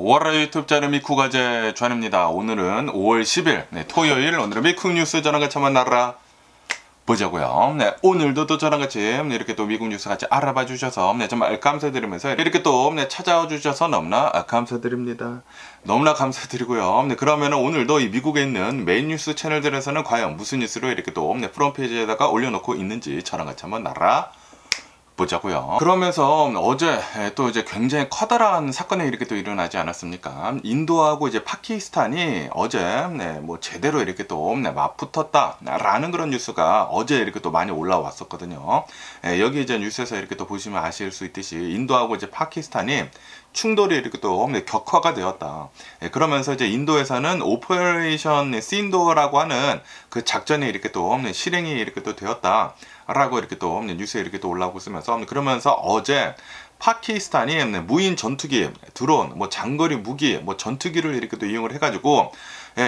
5월의 유튜브 자료 미쿠가제 주한입니다. 오늘은 5월 10일 토요일, 오늘은 미국 뉴스 저랑 같이 한번 알아보자고요. 오늘도 또 저랑 같이 이렇게 또 미국 뉴스 같이 알아봐 주셔서 정말 감사드리면서 이렇게 또 찾아와 주셔서 너무나 감사드립니다. 너무나 감사드리고요. 그러면 오늘도 이 미국에 있는 메인 뉴스 채널들에서는 과연 무슨 뉴스로 이렇게 또 프론페이지에다가 올려놓고 있는지 저랑 같이 한번 보자고요. 그러면서 어제 또 이제 굉장히 커다란 사건이 이렇게 또 일어나지 않았습니까? 인도하고 이제 파키스탄이 어제 뭐 제대로 이렇게 또 맞붙었다라는 그런 뉴스가 어제 이렇게 또 많이 올라왔었거든요. 여기 이제 뉴스에서 이렇게 또 보시면 아실 수 있듯이 인도하고 이제 파키스탄이 충돌이 이렇게 또 격화가 되었다. 그러면서 이제 인도에서는 오퍼레이션 신도라고 하는 그 작전이 이렇게 또 실행이 이렇게 또 되었다. 라고 이렇게 또 뉴스에 이렇게 또 올라오고 있으면서 그러면서 어제 파키스탄이 무인 전투기, 드론, 뭐 장거리 무기, 뭐 전투기를 이렇게 또 이용을 해가지고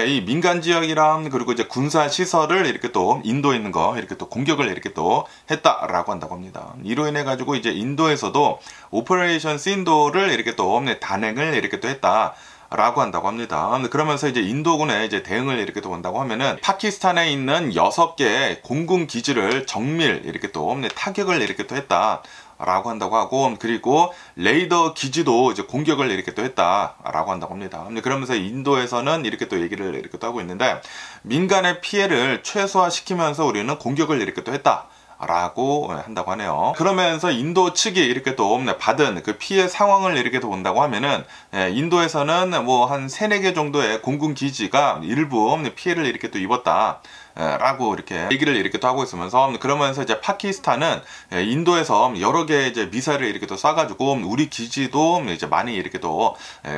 이 민간 지역이랑 그리고 이제 군사 시설을 이렇게 또 인도에 있는 거 이렇게 또 공격을 이렇게 또 했다라고 한다고 합니다. 이로 인해 가지고 이제 인도에서도 오퍼레이션 신도를 이렇게 또 단행을 이렇게 또 했다. 라고 한다고 합니다. 그러면서 이제 인도군의 이제 대응을 이렇게 또 본다고 하면은 파키스탄에 있는 6개의 공군 기지를 정밀 이렇게 또 타격을 이렇게 또 했다. 라고 한다고 하고, 그리고 레이더 기지도 이제 공격을 이렇게 또 했다라고 한다고 합니다. 그러면서 인도에서는 이렇게 또 얘기를 이렇게 또 하고 있는데, 민간의 피해를 최소화시키면서 우리는 공격을 이렇게 또 했다. 라고 한다고 하네요. 그러면서 인도 측이 이렇게 또 받은 그 피해 상황을 이렇게 또 본다고 하면은 인도에서는 뭐 한 3-4개 정도의 공군 기지가 일부 피해를 이렇게 또 입었다. 라고 이렇게 얘기를 이렇게 또 하고 있으면서 그러면서 이제 파키스탄은 인도에서 여러 개의 이제 미사일을 이렇게 또 쏴가지고 우리 기지도 이제 많이 이렇게 또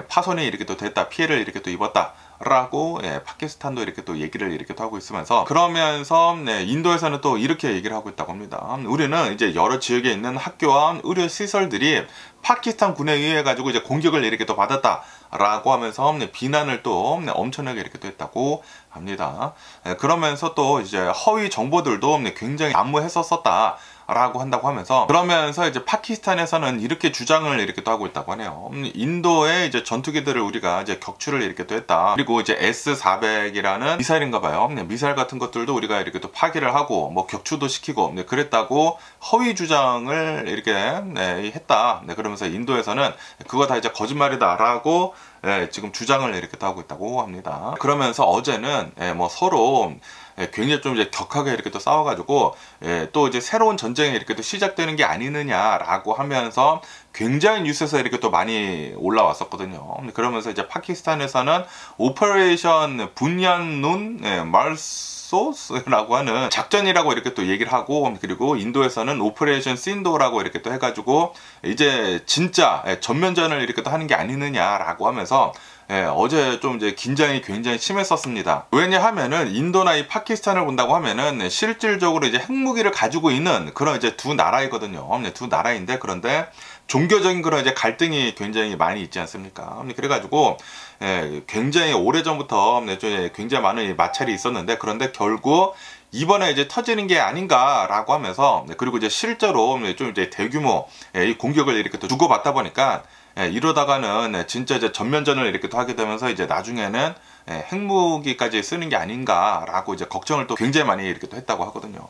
파손이 이렇게 또 됐다. 피해를 이렇게 또 입었다. 라고 파키스탄도 이렇게 또 얘기를 이렇게 또 하고 있으면서 그러면서 인도에서는 또 이렇게 얘기를 하고 있다고 합니다. 우리는 이제 여러 지역에 있는 학교와 의료 시설들이 파키스탄 군에 의해 가지고 이제 공격을 이렇게 또 받았다 라고 하면서 비난을 또 엄청나게 이렇게 또 했다고 합니다. 그러면서 또 이제 허위 정보들도 굉장히 난무했었었다 라고 한다고 하면서 그러면서 이제 파키스탄에서는 이렇게 주장을 이렇게 또 하고 있다고 하네요. 인도의 이제 전투기들을 우리가 이제 격추를 이렇게 또 했다. 그리고 이제 S-400이라는 미사일인가 봐요. 미사일 같은 것들도 우리가 이렇게 또 파기를 하고 뭐 격추도 시키고 그랬다고 허위 주장을 이렇게 했다. 그러면서 인도에서는 그거 다 이제 거짓말이다 라고 지금 주장을 이렇게 또 하고 있다고 합니다. 그러면서 어제는 뭐 서로 굉장히 좀 이제 격하게 이렇게 또 싸워가지고 또 이제 새로운 전쟁이 이렇게 또 시작되는 게 아니느냐라고 하면서 굉장히 뉴스에서 이렇게 또 많이 올라왔었거든요. 그러면서 이제 파키스탄에서는 오퍼레이션 분얀눈 말소스라고 하는 작전이라고 이렇게 또 얘기를 하고, 그리고 인도에서는 오퍼레이션 신도라고 이렇게 또 해가지고 이제 진짜 전면전을 이렇게 또 하는 게 아니느냐라고 하면서 어제 좀 이제 긴장이 굉장히 심했었습니다. 왜냐하면은 인도나 이 파키스탄을 본다고 하면은 실질적으로 이제 핵무기를 가지고 있는 그런 이제 두 나라이거든요. 두 나라인데 그런데 종교적인 그런 이제 갈등이 굉장히 많이 있지 않습니까? 그래가지고 굉장히 오래전부터 굉장히 많은 마찰이 있었는데 그런데 결국 이번에 이제 터지는 게 아닌가라고 하면서 그리고 이제 실제로 좀 이제 대규모 이 공격을 이렇게 또 주고받다 보니까 이러다가는 진짜 이제 전면전을 이렇게 또 하게 되면서 이제 나중에는 핵무기까지 쓰는 게 아닌가라고 이제 걱정을 또 굉장히 많이 이렇게 또 했다고 하거든요.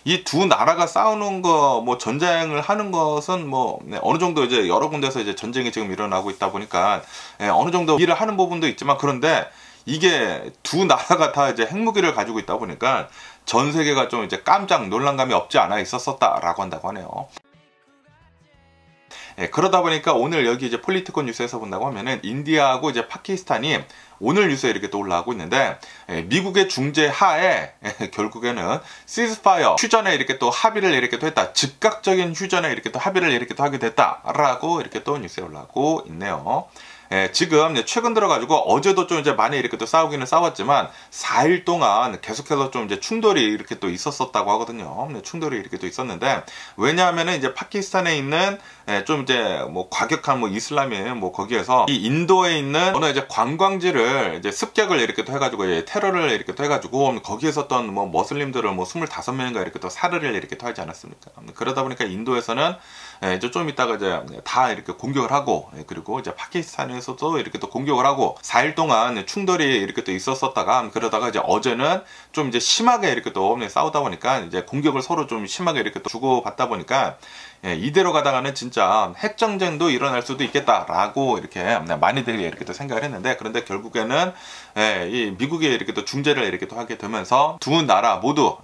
이 두 나라가 싸우는 거, 뭐 전쟁을 하는 것은 뭐 어느 정도 이제 여러 군데서 이제 전쟁이 지금 일어나고 있다 보니까 어느 정도 일을 하는 부분도 있지만 그런데 이게 두 나라가 다 이제 핵무기를 가지고 있다 보니까 전 세계가 좀 이제 깜짝 놀란감이 없지 않아 있었었다라고 한다고 하네요. 그러다 보니까 오늘 여기 이제 폴리티코 뉴스에서 본다고 하면은 인디아하고 이제 파키스탄이 오늘 뉴스에 이렇게 또 올라오고 있는데 미국의 중재 하에 결국에는 시즈파이어 휴전에 이렇게 또 합의를 이렇게 또 했다. 즉각적인 휴전에 이렇게 또 합의를 이렇게 또 하게 됐다라고 이렇게 또 뉴스에 올라오고 있네요. 지금 최근 들어가지고 어제도 좀 이제 많이 이렇게 또 싸우기는 싸웠지만 4일 동안 계속해서 좀 이제 충돌이 이렇게 또 있었었다고 하거든요. 충돌이 이렇게 또 있었는데 왜냐하면은 이제 파키스탄에 있는 좀 이제 뭐 과격한 뭐 이슬람이에요. 뭐 거기에서 이 인도에 있는 어느 이제 관광지를 이제 습격을 이렇게 또 해가지고 테러를 이렇게 또 해가지고 거기에 있었던 뭐 머슬림들을 뭐 25명인가 이렇게 또 살해를 이렇게 또 하지 않았습니까? 그러다 보니까 인도에서는 이제 좀 이따가 이제 다 이렇게 공격을 하고 그리고 이제 파키스탄은 파키스탄에서도 이렇게 또 공격을 하고 4일 동안 충돌이 이렇게 또 있었었다가 그러다가 이제 어제는 좀 이제 심하게 이렇게 또 싸우다 보니까 이제 공격을 서로 좀 심하게 이렇게 또 주고받다 보니까 이대로 가다가는 진짜 핵전쟁도 일어날 수도 있겠다라고 이렇게 많이들 이렇게 또 생각을 했는데, 그런데 결국에는 이 미국이 이렇게 또 중재를 이렇게 또 하게 되면서 두 나라 모두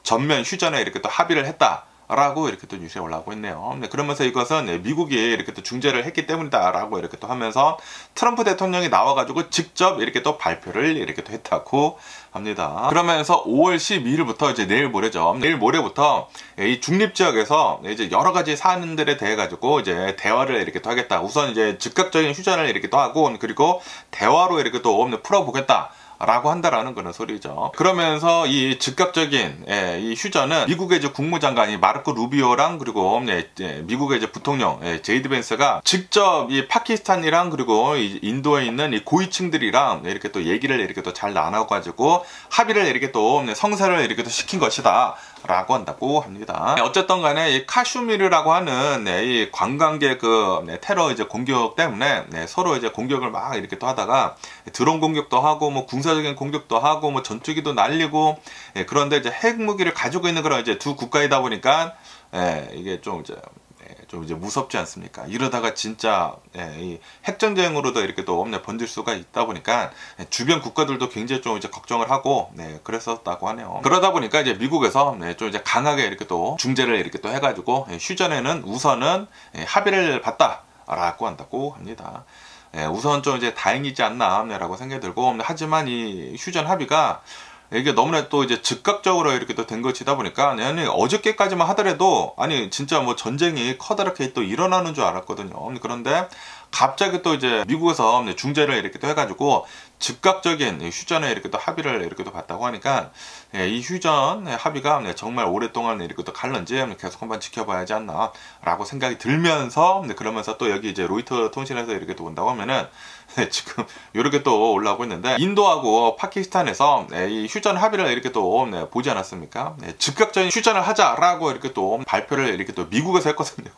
전면 휴전에 이렇게 또 합의를 했다 라고 이렇게 또 뉴스에 올라오고 있네요. 그러면서 이것은 미국이 이렇게 또 중재를 했기 때문이다 라고 이렇게 또 하면서 트럼프 대통령이 나와가지고 직접 이렇게 또 발표를 이렇게 또 했다고 합니다. 그러면서 5월 12일부터 이제 내일 모레죠. 내일 모레부터 이 중립지역에서 이제 여러 가지 사안들에 대해 가지고 이제 대화를 이렇게 또 하겠다. 우선 이제 즉각적인 휴전을 이렇게 또 하고, 그리고 대화로 이렇게 또 풀어보겠다 라고 한다라는 그런 소리죠. 그러면서 이 즉각적인 이 휴전은 미국의 이제 국무장관이 마르코 루비오랑 그리고 미국의 이제 부통령 제이드 벤스가 직접 이 파키스탄이랑 그리고 이 인도에 있는 이 고위층들이랑 이렇게 또 얘기를 이렇게 또 잘 나눠가지고 합의를 이렇게 또 성사를 이렇게 또 시킨 것이다 라고 한다고 합니다. 어쨌든 간에 이 카슈미르라고 하는 이 관광객 테러 이제 공격 때문에 서로 이제 공격을 막 이렇게 또 하다가 드론 공격도 하고 뭐 군사적인 공격도 하고 뭐 전투기도 날리고, 그런데 이제 핵무기를 가지고 있는 그런 이제 두 국가이다 보니까 이게 좀 이제 무섭지 않습니까? 이러다가 진짜 이 핵전쟁으로도 이렇게 또 번질 수가 있다 보니까 주변 국가들도 굉장히 좀 이제 걱정을 하고 그랬었다고 하네요. 그러다 보니까 이제 미국에서 좀 이제 강하게 이렇게 또 중재를 이렇게 또 해가지고 휴전에는 우선은 합의를 봤다라고 한다고 합니다. 우선 좀 이제 다행이지 않나라고 생각이 들고, 하지만 이 휴전 합의가 이게 너무나 또 이제 즉각적으로 이렇게 또 된 것이다 보니까, 아니 어저께까지만 하더라도 아니 진짜 뭐 전쟁이 커다랗게 또 일어나는 줄 알았거든요. 그런데 갑자기 또 이제 미국에서 중재를 이렇게 또 해가지고 즉각적인 휴전에 이렇게 또 합의를 이렇게 또 봤다고 하니까 이 휴전 합의가 정말 오랫동안 이렇게 또 갈는지 계속 한번 지켜봐야 하지 않나 라고 생각이 들면서, 그러면서 또 여기 이제 로이터 통신에서 이렇게 또 본다고 하면은 지금 이렇게 또 올라오고 있는데, 인도하고 파키스탄에서 이 휴전 합의를 이렇게 또 보지 않았습니까? 즉각적인 휴전을 하자라고 이렇게 또 발표를 이렇게 또 미국에서 했거든요.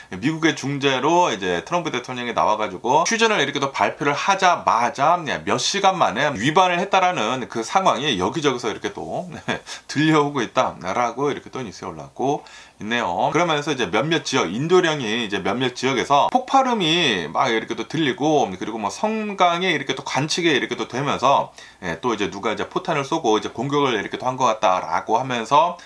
미국의 중재로 이제 트럼프 대통령이 나와가지고 휴전을 이렇게 또 발표를 하자마자 몇 시간 만에 위반을 했다라는 그 상황이 여기저기서 이렇게 또 들려오고 있다라고 이렇게 또 뉴스에 올라왔고 있네요. 그러면서 이제 몇몇 지역, 인도령이 이제 몇몇 지역에서 폭발음이 막 이렇게 또 들리고, 그리고 뭐 성강에 이렇게 또 관측에 이렇게 또 되면서 또 이제 누가 이제 포탄을 쏘고 이제 공격을 이렇게 또 한 것 같다라고 하면서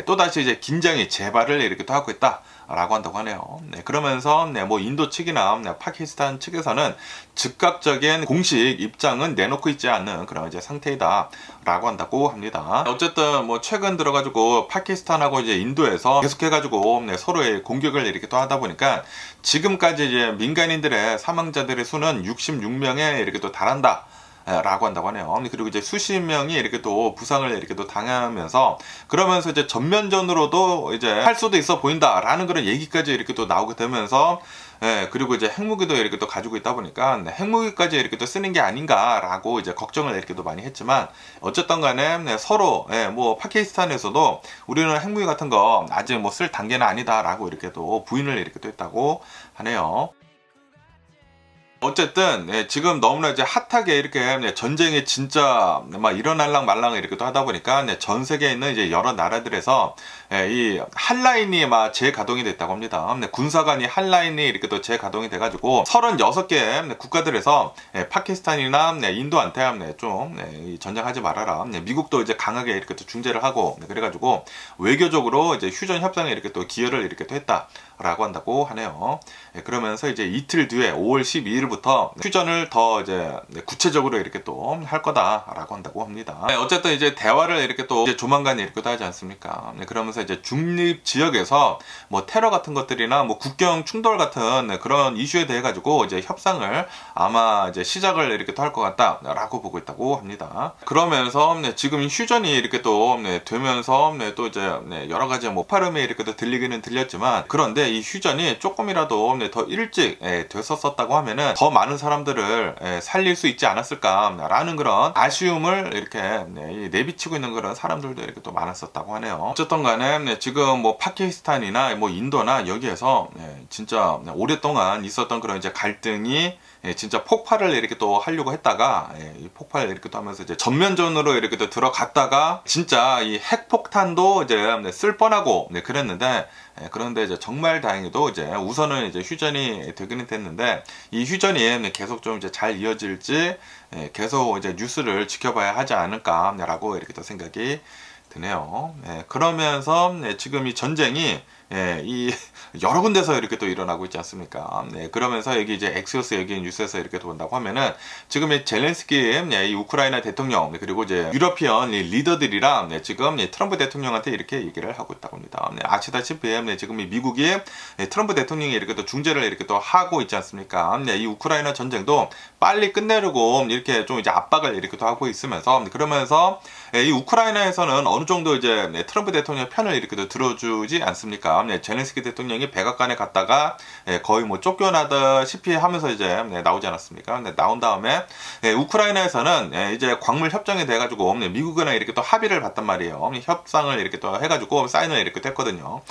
또 다시 이제 긴장이 재발을 이렇게 또 하고 있다 라고 한다고 하네요. 그러면서 뭐 인도 측이나 파키스탄 측에서는 즉각적인 공식 입장은 내놓고 있지 않는 그런 이제 상태이다 라고 한다고 합니다. 어쨌든 뭐 최근 들어가지고 파키스탄하고 이제 인도에서 계속해가지고 서로의 공격을 이렇게 또 하다 보니까 지금까지 이제 민간인들의 사망자들의 수는 66명에 이렇게 또 달한다 라고 한다고 하네요. 그리고 이제 수십 명이 이렇게 또 부상을 이렇게 또 당하면서, 그러면서 이제 전면전으로도 이제 할 수도 있어 보인다라는 그런 얘기까지 이렇게 또 나오게 되면서, 그리고 이제 핵무기도 이렇게 또 가지고 있다 보니까 핵무기까지 이렇게 또 쓰는 게 아닌가라고 이제 걱정을 이렇게 또 많이 했지만, 어쨌든 간에 서로 뭐 파키스탄에서도 우리는 핵무기 같은 거 아직 뭐 쓸 단계는 아니다라고 이렇게 또 부인을 이렇게 또 했다고 하네요. 어쨌든 지금 너무나 이제 핫하게 이렇게 전쟁이 진짜 막 일어날랑 말랑 이렇게 또 하다 보니까 전 세계에 있는 이제 여러 나라들에서 이 핫라인이 막 재가동이 됐다고 합니다. 군사관이 핫라인이 이렇게 또 재가동이 돼가지고 36개 국가들에서 파키스탄이나 인도한테 좀 전쟁하지 말아라. 미국도 이제 강하게 이렇게 또 중재를 하고 그래가지고 외교적으로 이제 휴전 협상에 이렇게 또 기여를 이렇게 또 했다라고 한다고 하네요. 그러면서 이제 이틀 뒤에 5월 12일부터 휴전을 더 이제 구체적으로 이렇게 또 할 거다라고 한다고 합니다. 어쨌든 이제 대화를 이렇게 또 이제 조만간 이렇게 또 하지 않습니까? 그러면서 이제 중립 지역에서 뭐 테러 같은 것들이나 뭐 국경 충돌 같은 그런 이슈에 대해 가지고 이제 협상을 아마 이제 시작을 이렇게 또 할 것 같다라고 보고 있다고 합니다. 그러면서 지금 휴전이 이렇게 또 되면서 또 이제 여러 가지 뭐 폭발음이 이렇게 또 들리기는 들렸지만, 그런데 이 휴전이 조금이라도 더 일찍 됐었다고 하면은 더 많은 사람들을 살릴 수 있지 않았을까라는 그런 아쉬움을 이렇게 내비치고 있는 그런 사람들도 이렇게 또 많았었다고 하네요. 어쨌든 간에 지금 뭐 파키스탄이나 뭐 인도나 여기에서 진짜 오랫동안 있었던 그런 이제 갈등이 진짜 폭발을 이렇게 또 하려고 했다가 이 폭발을 이렇게 또 하면서 이제 전면전으로 이렇게 또 들어갔다가 진짜 이 핵폭탄도 이제 쓸 뻔하고 그랬는데 그런데 이제 정말 다행히도 이제 우선은 이제 휴전이 되기는 됐는데 이 휴전이 계속 좀 이제 잘 이어질지 계속 이제 뉴스를 지켜봐야 하지 않을까라고 이렇게 또 생각이 드네요. 그러면서 지금 이 전쟁이 이 여러 군데서 이렇게 또 일어나고 있지 않습니까? 그러면서 여기 이제 엑시오스 여기 뉴스에서 이렇게 또 본다고 하면은 지금 이 젤렌스키 이 우크라이나 대통령 그리고 이제 유러피언 리더들이랑 지금 트럼프 대통령한테 이렇게 얘기를 하고 있다고 합니다. 아시다시피 지금 이 미국이 트럼프 대통령이 이렇게 또 중재를 이렇게 또 하고 있지 않습니까? 이 우크라이나 전쟁도 빨리 끝내려고 이렇게 좀 이제 압박을 이렇게 또 하고 있으면서 그러면서 이 우크라이나에서는 어느 정도 이제 트럼프 대통령 편을 이렇게 또 들어주지 않습니까? 젤렌스키 대통령이 백악관에 갔다가 거의 뭐 쫓겨나다시피 하면서 이제 나오지 않았습니까? 나온 다음에 우크라이나에서는 이제 광물 협정에 대해 가지고 미국이랑 이렇게 또 합의를 봤단 말이에요. 협상을 이렇게 또 해가지고 사인을 이렇게 됐거든요.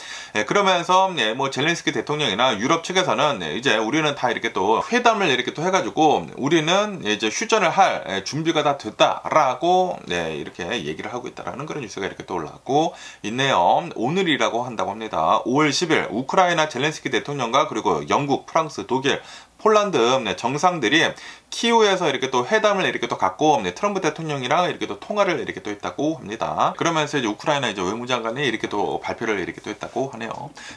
그러면서 뭐 젤렌스키 대통령이나 유럽 측에서는 이제 우리는 다 이렇게 또 회담을 이렇게 또 해가지고 우리는 이제 휴전을 할 준비가 다 됐다라고 이렇게 얘기를 하고 있다라는 그런 뉴스가 이렇게 또 올라왔고 있네요. 오늘이라고 한다고 합니다. 5월 10일 우크라이나 젤렌스키 대통령과 그리고 영국, 프랑스, 독일, 폴란드 정상들이 키우에서 이렇게 또 회담을 이렇게 또 갖고 트럼프 대통령이랑 이렇게 또 통화를 이렇게 또 했다고 합니다. 그러면서 이제 우크라이나 이제 외무장관이 이렇게 또 발표를 이렇게 또 했다고 하네요.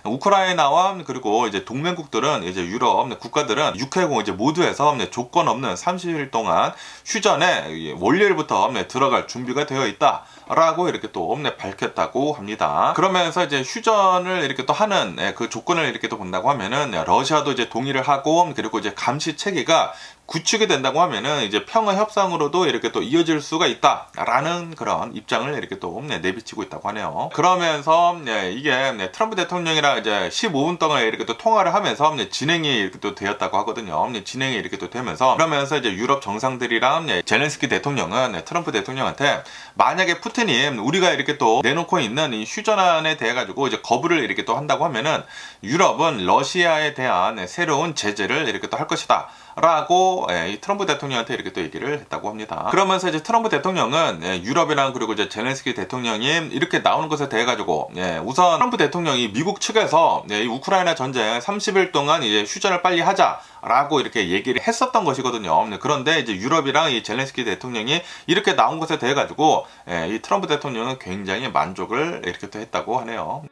우크라이나와 그리고 이제 동맹국들은 이제 유럽 국가들은 육해공 이제 모두에서 조건 없는 30일 동안 휴전에 월요일부터 들어갈 준비가 되어 있다라고 이렇게 또 밝혔다고 합니다. 그러면서 이제 휴전을 이렇게 또 하는 그 조건을 이렇게 또 본다고 하면은 러시아도 이제 동의를 하고 그리고 이제 감시 체계가 구축이 된다고 하면은 이제 평화 협상으로도 이렇게 또 이어질 수가 있다라는 그런 입장을 이렇게 또 내비치고 있다고 하네요. 그러면서 이게 트럼프 대통령이랑 이제 15분 동안 이렇게 또 통화를 하면서 진행이 이렇게 또 되었다고 하거든요. 진행이 이렇게 또 되면서 그러면서 이제 유럽 정상들이랑 젤렌스키 대통령은 트럼프 대통령한테 만약에 푸틴이 우리가 이렇게 또 내놓고 있는 이 휴전안에 대해 가지고 이제 거부를 이렇게 또 한다고 하면은 유럽은 러시아에 대한 새로운 제재를 이렇게 또 할 것이다. 라고 이 트럼프 대통령한테 이렇게 또 얘기를 했다고 합니다. 그러면서 이제 트럼프 대통령은 유럽이랑 그리고 이제 젤렌스키 대통령이 이렇게 나오는 것에 대해 가지고 우선 트럼프 대통령이 미국 측에서 이 우크라이나 전쟁 30일 동안 이제 휴전을 빨리 하자라고 이렇게 얘기를 했었던 것이거든요. 그런데 이제 유럽이랑 이 젤렌스키 대통령이 이렇게 나온 것에 대해 가지고 이 트럼프 대통령은 굉장히 만족을 이렇게 또 했다고 하네요.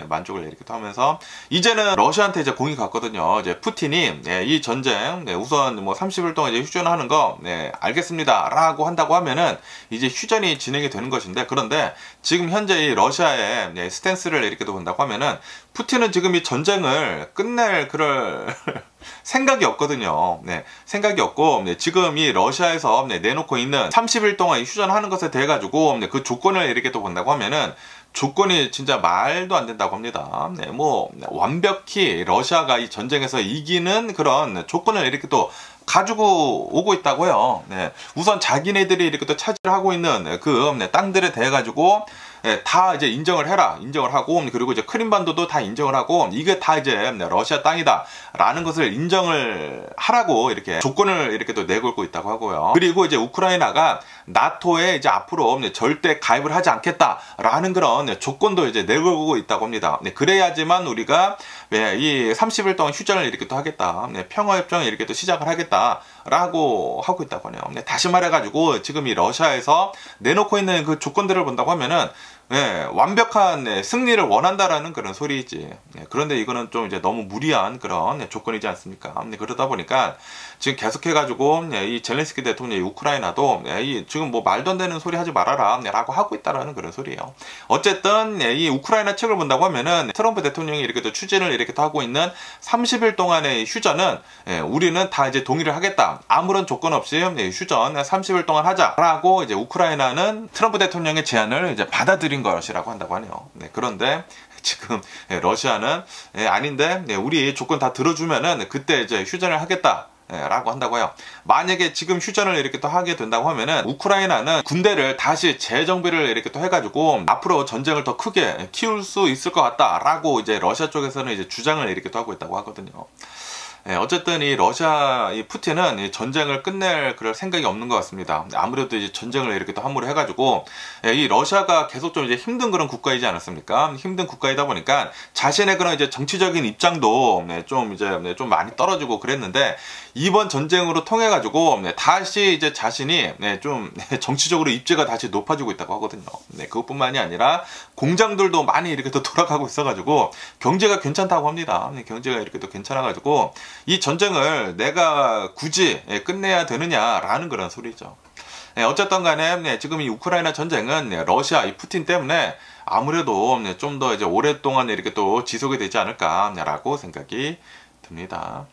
만족을 이렇게 또 하면서 이제는 러시아한테 이제 공이 갔거든요. 이제 푸틴이 이 전쟁 우선 뭐 30일 동안 이제 휴전하는 거 알겠습니다라고 한다고 하면은 이제 휴전이 진행이 되는 것인데 그런데 지금 현재 이 러시아의 스탠스를 이렇게 또 본다고 하면은 푸틴은 지금 이 전쟁을 끝낼 그럴 생각이 없거든요. 생각이 없고 지금 이 러시아에서 내놓고 있는 30일 동안 이 휴전하는 것에 대해 가지고 그 조건을 이렇게 또 본다고 하면은 조건이 진짜 말도 안 된다고 합니다. 뭐 완벽히 러시아가 이 전쟁에서 이기는 그런 조건을 이렇게 또 가지고 오고 있다고요. 우선 자기네들이 이렇게 또 차지하고 있는 그 땅들에 대해 가지고 다 이제 인정을 해라. 인정을 하고 그리고 이제 크림반도도 다 인정을 하고 이게 다 이제 러시아 땅이다 라는 것을 인정을 하라고 이렇게 조건을 이렇게 또 내걸고 있다고 하고요. 그리고 이제 우크라이나가 나토에 이제 앞으로 절대 가입을 하지 않겠다라는 그런 조건도 이제 내걸고 있다고 합니다. 그래야지만 우리가 이 30일 동안 휴전을 이렇게 또 하겠다. 평화협정을 이렇게 또 시작을 하겠다라고 하고 있다고 하네요. 다시 말해가지고 지금 이 러시아에서 내놓고 있는 그 조건들을 본다고 하면은 완벽한 승리를 원한다라는 그런 소리이지. 그런데 이거는 좀 이제 너무 무리한 그런 조건이지 않습니까? 그러다 보니까 지금 계속해가지고 이 젤렌스키 대통령이 우크라이나도 지금 뭐 말도 안 되는 소리 하지 말아라 라고 하고 있다라는 그런 소리예요. 어쨌든 이 우크라이나 측을 본다고 하면은 트럼프 대통령이 이렇게 또 추진을 이렇게 또 하고 있는 30일 동안의 휴전은 우리는 다 이제 동의를 하겠다. 아무런 조건 없이 휴전 30일 동안 하자라고 이제 우크라이나는 트럼프 대통령의 제안을 이제 받아들인 것이라고 한다고 하네요. 그런데 지금 러시아는 아닌데 우리 조건 다 들어주면은 그때 이제 휴전을 하겠다. 라고 한다고 해요. 만약에 지금 휴전을 이렇게 또 하게 된다고 하면은 우크라이나는 군대를 다시 재정비를 이렇게 또 해가지고 앞으로 전쟁을 더 크게 키울 수 있을 것 같다라고 이제 러시아 쪽에서는 이제 주장을 이렇게 또 하고 있다고 하거든요. 어쨌든 이 러시아 이 푸틴은 이 전쟁을 끝낼 그럴 생각이 없는 것 같습니다. 아무래도 이제 전쟁을 이렇게 또 함으로 해가지고 이 러시아가 계속 좀 이제 힘든 그런 국가이지 않았습니까? 힘든 국가이다 보니까 자신의 그런 이제 정치적인 입장도 좀 이제 좀 많이 떨어지고 그랬는데 이번 전쟁으로 통해 가지고 다시 이제 자신이 좀 정치적으로 입지가 다시 높아지고 있다고 하거든요. 그것뿐만이 아니라 공장들도 많이 이렇게 또 돌아가고 있어가지고 경제가 괜찮다고 합니다. 경제가 이렇게 또 괜찮아가지고 이 전쟁을 내가 굳이 끝내야 되느냐라는 그런 소리죠. 어쨌든 간에 지금 이 우크라이나 전쟁은 러시아 이 푸틴 때문에 아무래도 좀 더 이제 오랫동안 이렇게 또 지속이 되지 않을까라고 생각이 듭니다.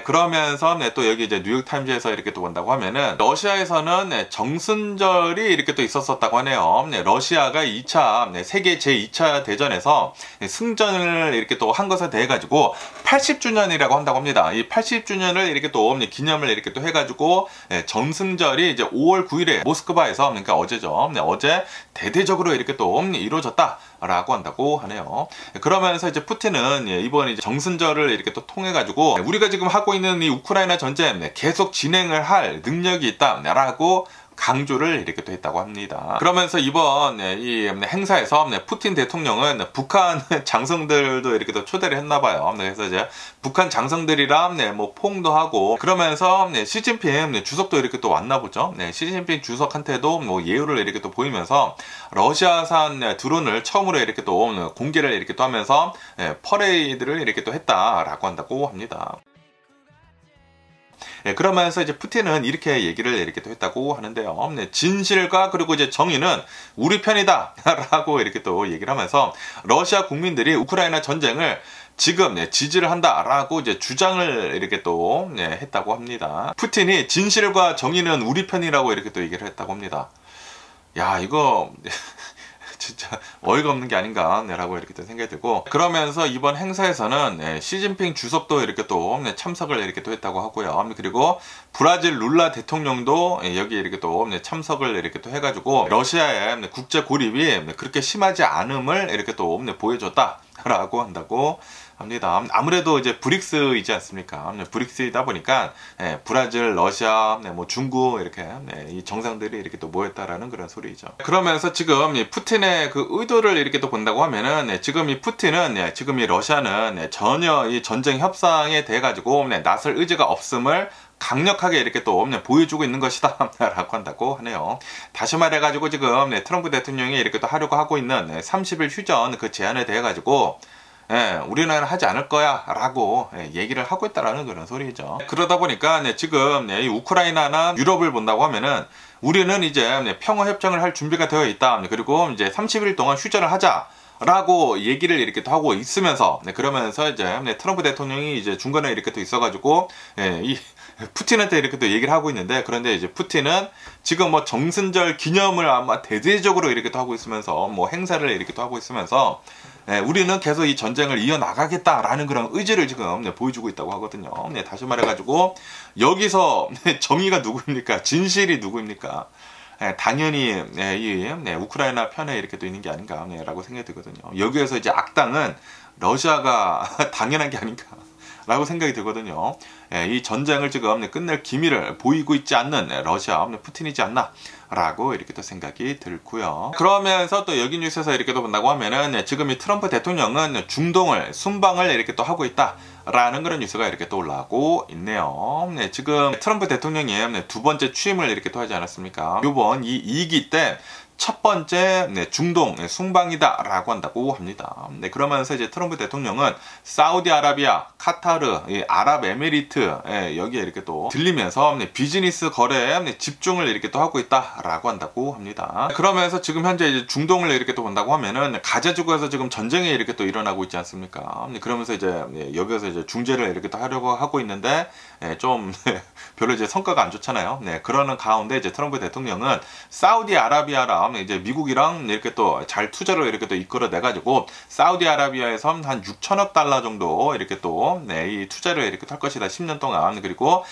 그러면서 또 여기 이제 뉴욕타임즈에서 이렇게 또 본다고 하면은 러시아에서는 정승절이 이렇게 또 있었었다고 하네요. 러시아가 2차 세계 제2차 대전에서 승전을 이렇게 또 한 것에 대해 가지고 80주년이라고 한다고 합니다. 이 80주년을 이렇게 또 기념을 이렇게 또 해가지고 정승절이 이제 5월 9일에 모스크바에서, 그러니까 어제죠. 어제 대대적으로 이렇게 또 이루어졌다. 라고 한다고 하네요. 그러면서 이제 푸틴은 이번 이제 정승절을 이렇게 또 통해 가지고 우리가 지금 하고 있는 이 우크라이나 전쟁 계속 진행을 할 능력이 있다라고 강조를 이렇게 또 했다고 합니다. 그러면서 이번 이 행사에서 푸틴 대통령은 북한 장성들도 이렇게 또 초대를 했나봐요. 그래서 이제 북한 장성들이랑 뭐 포옹도 하고, 그러면서 시진핑 주석도 이렇게 또 왔나 보죠. 시진핑 주석한테도 뭐 예우를 이렇게 또 보이면서 러시아산 드론을 처음으로 이렇게 또 공개를 이렇게 또 하면서 퍼레이드를 이렇게 또 했다라고 한다고 합니다. 그러면서 이제 푸틴은 이렇게 얘기를 이렇게 또 했다고 하는데요. 진실과 그리고 이제 정의는 우리 편이다 라고 이렇게 또 얘기를 하면서 러시아 국민들이 우크라이나 전쟁을 지금 지지를 한다라고 이제 주장을 이렇게 또 했다고 합니다. 푸틴이 진실과 정의는 우리 편이라고 이렇게 또 얘기를 했다고 합니다. 야, 이거 진짜 어이가 없는 게 아닌가 라고 이렇게 또 생각이 들고, 그러면서 이번 행사에서는 시진핑 주석도 이렇게 또 참석을 이렇게 또 했다고 하고요. 그리고 브라질 룰라 대통령도 여기 이렇게 또 참석을 이렇게 또 해가지고 러시아의 국제 고립이 그렇게 심하지 않음을 이렇게 또 보여줬다 라고 한다고 합니다. 아무래도 이제 브릭스이지 않습니까? 브릭스이다 보니까 브라질, 러시아, 뭐 중국 이렇게 이 정상들이 이렇게 또 모였다라는 그런 소리죠. 그러면서 지금 이 푸틴의 그 의도를 이렇게 또 본다고 하면은 지금 이 푸틴은 지금 이 러시아는 전혀 이 전쟁 협상에 대해 가지고 나설 의지가 없음을 강력하게 이렇게 또 보여주고 있는 것이다 라고 한다고 하네요. 다시 말해가지고 지금 트럼프 대통령이 이렇게 또 하려고 하고 있는 30일 휴전 그 제안에 대해 가지고 우리는 하지 않을 거야 라고 얘기를 하고 있다라는 그런 소리죠. 그러다 보니까 지금 이 우크라이나나 유럽을 본다고 하면은 우리는 이제 평화협정을 할 준비가 되어 있다, 그리고 이제 30일 동안 휴전을 하자 라고 얘기를 이렇게 또 하고 있으면서, 그러면서 이제 트럼프 대통령이 이제 중간에 이렇게 또 있어가지고 이 푸틴한테 이렇게 또 얘기를 하고 있는데, 그런데 이제 푸틴은 지금 뭐 정승절 기념을 아마 대대적으로 이렇게 또 하고 있으면서 뭐 행사를 이렇게 또 하고 있으면서 우리는 계속 이 전쟁을 이어나가겠다라는 그런 의지를 지금 보여주고 있다고 하거든요. 다시 말해가지고 여기서 정의가 누구입니까? 진실이 누구입니까? 당연히 이 우크라이나 편에 이렇게 또 있는 게 아닌가라고 생각이 들거든요. 여기에서 이제 악당은 러시아가 당연한 게 아닌가 라고 생각이 들거든요. 이 전쟁을 지금 끝낼 기미를 보이고 있지 않는 러시아 푸틴이지 않나 라고 이렇게 또 생각이 들고요. 그러면서 또 여기 뉴스에서 이렇게 또 본다고 하면은 지금 이 트럼프 대통령은 중동을 순방을 이렇게 또 하고 있다 라는 그런 뉴스가 이렇게 또 올라오고 있네요. 지금 트럼프 대통령이 두 번째 취임을 이렇게 또 하지 않았습니까? 이번 이 2기 때 첫 번째 중동 순방이다 라고 한다고 합니다. 그러면서 이제 트럼프 대통령은 사우디아라비아, 카타르, 아랍에미리트 여기에 이렇게 또 들리면서 비즈니스 거래에 집중을 이렇게 또 하고 있다 라고 한다고 합니다. 그러면서 지금 현재 이제 중동을 이렇게 또 본다고 하면은 가자지구에서 지금 전쟁이 이렇게 또 일어나고 있지 않습니까? 그러면서 이제 여기서 이제 중재를 이렇게 또 하려고 하고 있는데 좀 별로 이제 성과가 안 좋잖아요. 그러는 가운데 이제 트럼프 대통령은 사우디아라비아랑 해서 이제 미국이랑 이렇게 또 잘 투자를 이렇게 또 이끌어내가지고 사우디아라비아에서 한 6천억 달러 정도 이렇게 또 이 투자를 이렇게 할 것이다. 10년 동안. 그리고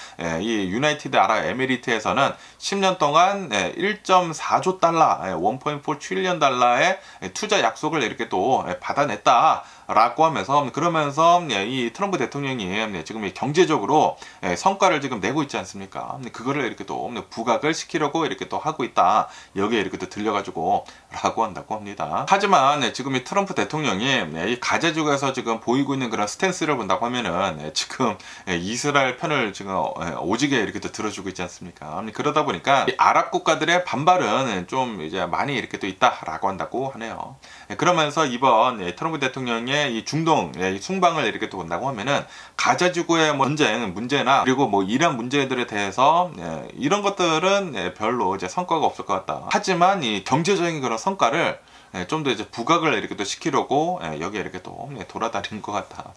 이 유나이티드 아랍에미리트에서는 10년 동안 1.4조 달러, 1.4 트릴리언 달러의 투자 약속을 이렇게 또 받아냈다. 라고 하면서 그러면서 이 트럼프 대통령이 지금 경제적으로 성과를 지금 내고 있지 않습니까? 그거를 이렇게 또 부각을 시키려고 이렇게 또 하고 있다. 여기에 이렇게 또 들려가지고 라고 한다고 합니다. 하지만 지금 이 트럼프 대통령이 이 가자지구에서 지금 보이고 있는 그런 스탠스를 본다고 하면은 지금 이스라엘 편을 지금 오지게 이렇게 또 들어주고 있지 않습니까? 그러다 보니까 이 아랍 국가들의 반발은 좀 이제 많이 이렇게 또 있다라고 한다고 하네요. 그러면서 이번 트럼프 대통령의 이 중동 순방을 이렇게 또 본다고 하면은 가자지구의 문제나 그리고 뭐 이란 문제들에 대해서 이런 것들은 별로 이제 성과가 없을 것 같다. 하지만 이 경제적인 그런 성과를 좀 더 이제 부각을 이렇게 또 시키려고 여기에 이렇게 또 돌아다니는 것 같다.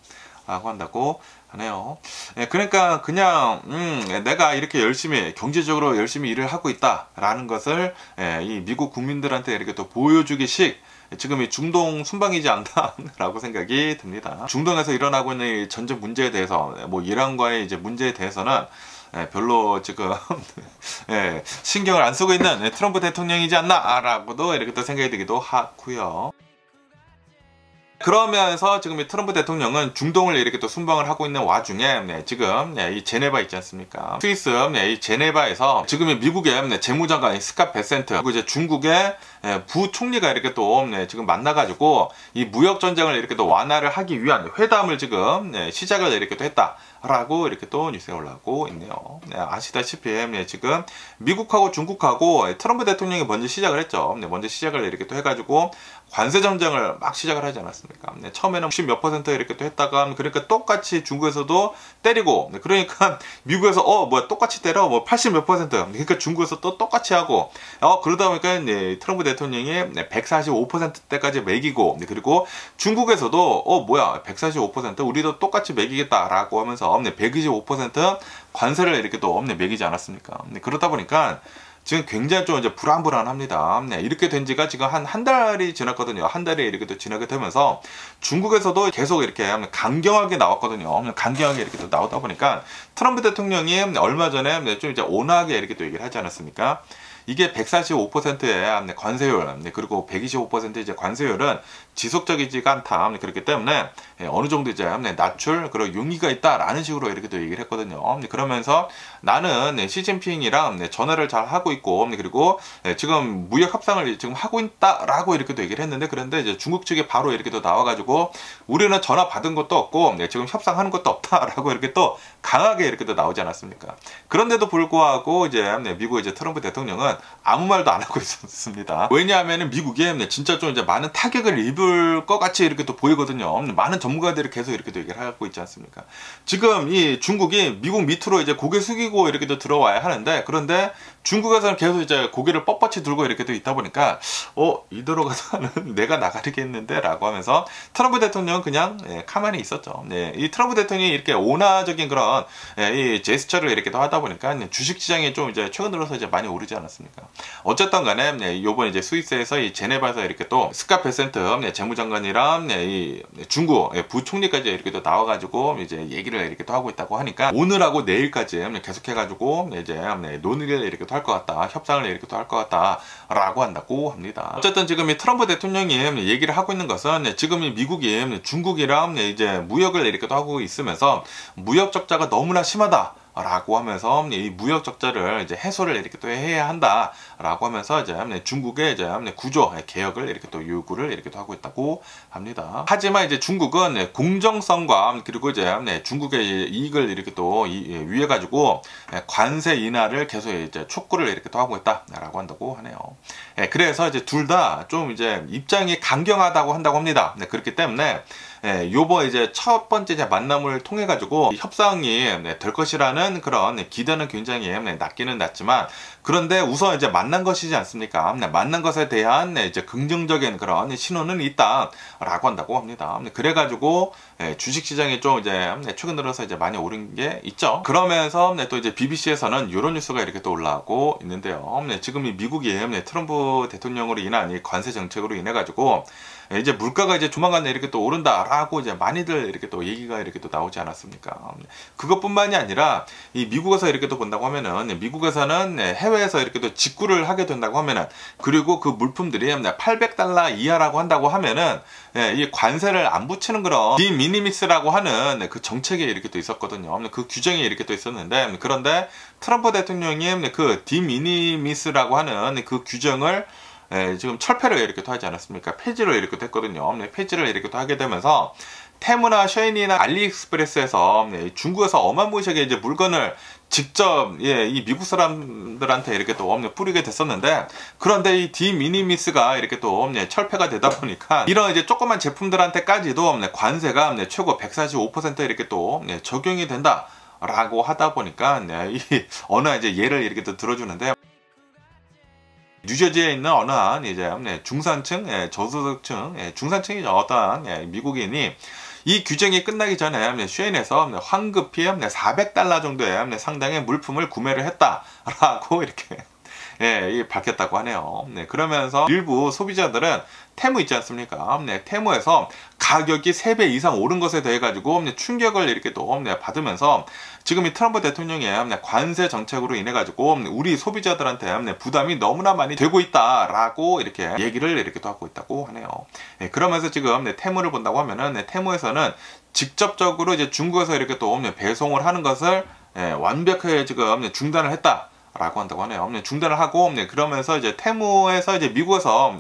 라고 한다고 하네요. 그러니까 그냥 내가 이렇게 열심히 경제적으로 열심히 일을 하고 있다라는 것을 이 미국 국민들한테 이렇게 또 보여주기식 지금 이 중동 순방이지 않나라고 생각이 듭니다. 중동에서 일어나고 있는 이 전쟁 문제에 대해서 뭐 이란과의 이제 문제에 대해서는 별로 지금 신경을 안 쓰고 있는 트럼프 대통령이지 않나라고도 이렇게 또 생각이 들기도 하고요. 그러면서 지금 이 트럼프 대통령은 중동을 이렇게 또 순방을 하고 있는 와중에 지금 이 제네바 있지 않습니까? 스위스 이 제네바에서 지금 이 미국의 재무장관 스캇 베센트 그리고 이제 중국의 부총리가 이렇게 또 지금 만나가지고 이 무역 전쟁을 이렇게 또 완화를 하기 위한 회담을 지금 시작을 이렇게 또 했다. 라고 이렇게 또 뉴스에 올라오고 있네요. 아시다시피 지금 미국하고 중국하고 트럼프 대통령이 먼저 시작을 했죠. 먼저 시작을 이렇게 또 해가지고 관세 전쟁을 막 시작을 하지 않았습니까? 처음에는 60 몇 퍼센트 이렇게 또 했다가 그러니까 똑같이 중국에서도 때리고 그러니까 미국에서 뭐야 똑같이 때려 뭐 80 몇 퍼센트 그러니까 중국에서 또 똑같이 하고 그러다 보니까 트럼프 대통령이 145%대까지 매기고 그리고 중국에서도 뭐야 145% 우리도 똑같이 매기겠다라고 하면서 125% 관세를 이렇게 또 매기지 않았습니까? 그러다 보니까 지금 굉장히 좀 이제 불안합니다. 이렇게 된 지가 지금 한 달이 지났거든요. 한 달이 이렇게 또 지나게 되면서 중국에서도 계속 이렇게 강경하게 나왔거든요. 강경하게 이렇게 또 나오다 보니까 트럼프 대통령이 얼마 전에 좀 이제 온화하게 이렇게 또 얘기를 하지 않았습니까? 이게 145%의 관세율 그리고 125% 이제 관세율은 지속적이지가 않다. 그렇기 때문에 어느 정도 이제 낮출 그런 용의가 있다라는 식으로 이렇게 또 얘기를 했거든요. 그러면서 나는 시진핑이랑 전화를 잘 하고 있고 그리고 지금 무역 협상을 지금 하고 있다라고 이렇게 또 얘기를 했는데 그런데 이제 중국 측이 바로 이렇게 또 나와가지고 우리는 전화 받은 것도 없고 지금 협상하는 것도 없다라고 이렇게 또 강하게 이렇게 또 나오지 않았습니까? 그런데도 불구하고 이제 미국 이제 트럼프 대통령은 아무 말도 안 하고 있었습니다. 왜냐하면 미국이 진짜 좀 이제 많은 타격을 입을 것 같이 이렇게 또 보이거든요. 많은 전문가들이 계속 이렇게 또 얘기를 하고 있지 않습니까? 지금 이 중국이 미국 밑으로 이제 고개 숙이고 이렇게 또 들어와야 하는데 그런데 중국에서는 계속 이제 고개를 뻣뻣이 들고 이렇게 또 있다 보니까 이대로 가서는 내가 나가리겠는데 라고 하면서 트럼프 대통령은 그냥 가만히 있었죠. 이 트럼프 대통령이 이렇게 온화적인 그런 이 제스처를 이렇게 또 하다 보니까 주식시장이 좀 이제 최근 들어서 이제 많이 오르지 않았습니까? 어쨌든 간에 요번 이제 스위스에서 이 제네바에서 이렇게 또 스캇 베센트 재무장관이랑 이 중국 부총리까지 이렇게 또 나와가지고 이제 얘기를 이렇게 또 하고 있다고 하니까 오늘하고 내일까지 계속해가지고 이제 논의를 이렇게 또 할 것 같다, 협상을 이렇게 또 할 것 같다라고 한다고 합니다. 어쨌든 지금 이 트럼프 대통령이 얘기를 하고 있는 것은 지금 이 미국이 중국이랑 이제 무역을 이렇게 또 하고 있으면서 무역 적자가 너무나 심하다. 라고 하면서 이 무역 적자를 이제 해소를 이렇게 또 해야 한다라고 하면서 이제 중국의 이제 구조 개혁을 이렇게 또 요구를 이렇게 또 하고 있다고 합니다. 하지만 이제 중국은 공정성과 그리고 이제 중국의 이익을 이렇게 또 위해 가지고 관세 인하를 계속 이제 촉구를 이렇게 또 하고 있다라고 한다고 하네요. 그래서 이제 둘 다 좀 이제 입장이 강경하다고 한다고 합니다. 그렇기 때문에 요번 이제 첫 번째 이제 만남을 통해 가지고 협상이 될 것이라는 그런 기대는 굉장히 낮기는 낮지만, 그런데 우선 이제 만난 것이지 않습니까? 만난 것에 대한 이제 긍정적인 그런 신호는 있다라고 한다고 합니다. 그래가지고 주식시장이 좀 이제 최근 들어서 이제 많이 오른 게 있죠. 그러면서 또 이제 BBC에서는 이런 뉴스가 이렇게 또 올라오고 있는데요. 지금 이 미국이 트럼프 대통령으로 인한 이 관세 정책으로 인해 가지고 이제 물가가 이제 조만간 이렇게 또 오른다라고 이제 많이들 이렇게 또 얘기가 이렇게 또 나오지 않았습니까? 그것뿐만이 아니라 이 미국에서 이렇게 또 본다고 하면은, 미국에서는 해외에서 이렇게 또 직구를 하게 된다고 하면은, 그리고 그 물품들이 $800 이하라고 한다고 하면은 이 관세를 안 붙이는 그런 디미니미스라고 하는 그 정책이 이렇게 또 있었거든요. 그 규정이 이렇게 또 있었는데, 그런데 트럼프 대통령이 그 디미니미스라고 하는 그 규정을 지금 철폐를 이렇게 또 하지 않았습니까? 폐지를 이렇게 또 했거든요. 폐지를 이렇게 또 하게 되면서 테무나 셔인이나 알리익스프레스에서 중국에서 어마무시하게 이제 물건을 직접 이 미국 사람들한테 이렇게 또 뿌리게 됐었는데, 그런데 이 디미니미스가 이렇게 또 철폐가 되다 보니까 이런 이제 조그만 제품들한테까지도 관세가 최고 145% 이렇게 또 적용이 된다라고 하다 보니까 이 어느 이제 예를 이렇게 또 들어주는데, 뉴저지에 있는 어느 한 이제 중산층, 저소득층, 중산층이죠. 어떠한 미국인이 이 규정이 끝나기 전에 쉐인에서 황급히 $400 정도의 상당의 물품을 구매를 했다라고 이렇게 밝혔다고 하네요. 그러면서 일부 소비자들은 테무 있지 않습니까? 테무에서 가격이 3배 이상 오른 것에 대해 가지고 충격을 이렇게 또 받으면서 지금 이 트럼프 대통령의 관세 정책으로 인해 가지고 우리 소비자들한테 부담이 너무나 많이 되고 있다라고 이렇게 얘기를 이렇게 또 하고 있다고 하네요. 그러면서 지금 테무를 본다고 하면은 테무에서는 직접적으로 이제 중국에서 이렇게 또 배송을 하는 것을 완벽하게 지금 중단을 했다 라고 한다고 하네요. 중단을 하고, 그러면서 이제 테무에서 이제 미국에서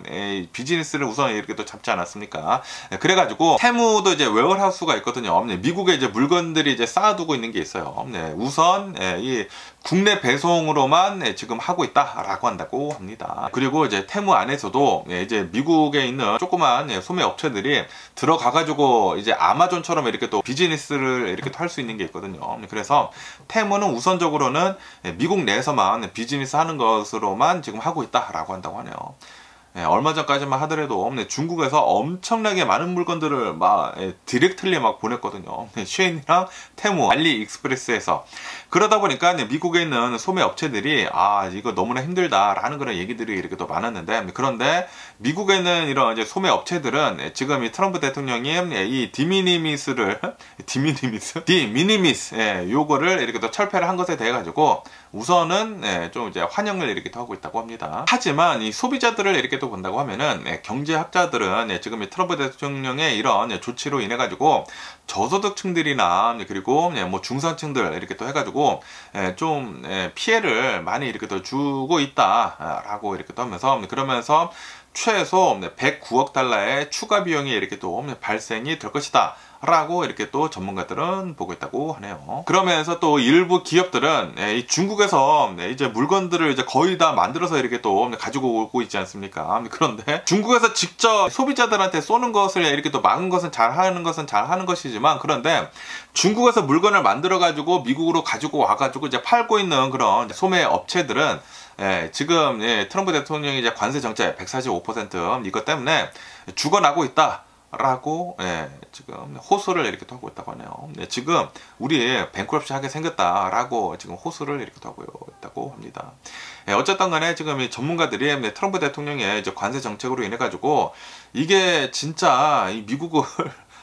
비즈니스를 우선 이렇게 또 잡지 않았습니까? 그래가지고 테무도 이제 웨어하우스가 있거든요. 미국에 이제 물건들이 이제 쌓아두고 있는 게 있어요. 우선 이 국내 배송으로만 지금 하고 있다라고 한다고 합니다. 그리고 이제 테무 안에서도 이제 미국에 있는 조그만 소매 업체들이 들어가가지고 이제 아마존처럼 이렇게 또 비즈니스를 이렇게 할 수 있는 게 있거든요. 그래서 테무는 우선적으로는 미국 내에서만 비즈니스 하는 것으로만 지금 하고 있다라고 한다고 하네요. 얼마 전까지만 하더라도 중국에서 엄청나게 많은 물건들을 막 디렉틀리 막 보냈거든요. 쉐인이랑 테무, 알리익스프레스에서. 그러다 보니까 미국에 있는 소매 업체들이 이거 너무나 힘들다라는 그런 얘기들이 이렇게 또 많았는데, 그런데 미국에 있는 이런 이제 소매 업체들은 지금 이 트럼프 대통령이 이 디미니미스 요거를 이렇게 또 철폐를 한 것에 대해 가지고 우선은 좀 이제 환영을 이렇게 또 하고 있다고 합니다. 하지만 이 소비자들을 이렇게 또 본다고 하면은 경제학자들은 지금 이 트럼프 대통령의 이런 조치로 인해 가지고 저소득층들이나 그리고 뭐 중산층들 이렇게 또 해가지고 좀 피해를 많이 이렇게 또 주고 있다라고 이렇게 또 하면서, 그러면서 최소 109억 달러의 추가 비용이 이렇게 또 발생이 될 것이다 라고 이렇게 또 전문가들은 보고 있다고 하네요. 그러면서 또 일부 기업들은 이 중국에서 이제 물건들을 이제 거의 다 만들어서 이렇게 또 가지고 오고 있지 않습니까? 그런데 중국에서 직접 소비자들한테 쏘는 것을 이렇게 또 막은 것은 잘 하는 것이지만, 그런데 중국에서 물건을 만들어 가지고 미국으로 가지고 와 가지고 이제 팔고 있는 그런 소매 업체들은 지금 트럼프 대통령이 이제 관세 정책 145% 이것 때문에 죽어나고 있다 라고 지금 호소를 이렇게 또 하고 있다고 하네요. 지금 우리 뱅크럽시 하게 생겼다라고 지금 호소를 이렇게 또 하고 있다고 합니다. 어쨌든 간에 지금 이 전문가들이 트럼프 대통령의 이제 관세 정책으로 인해 가지고 이게 진짜 이 미국을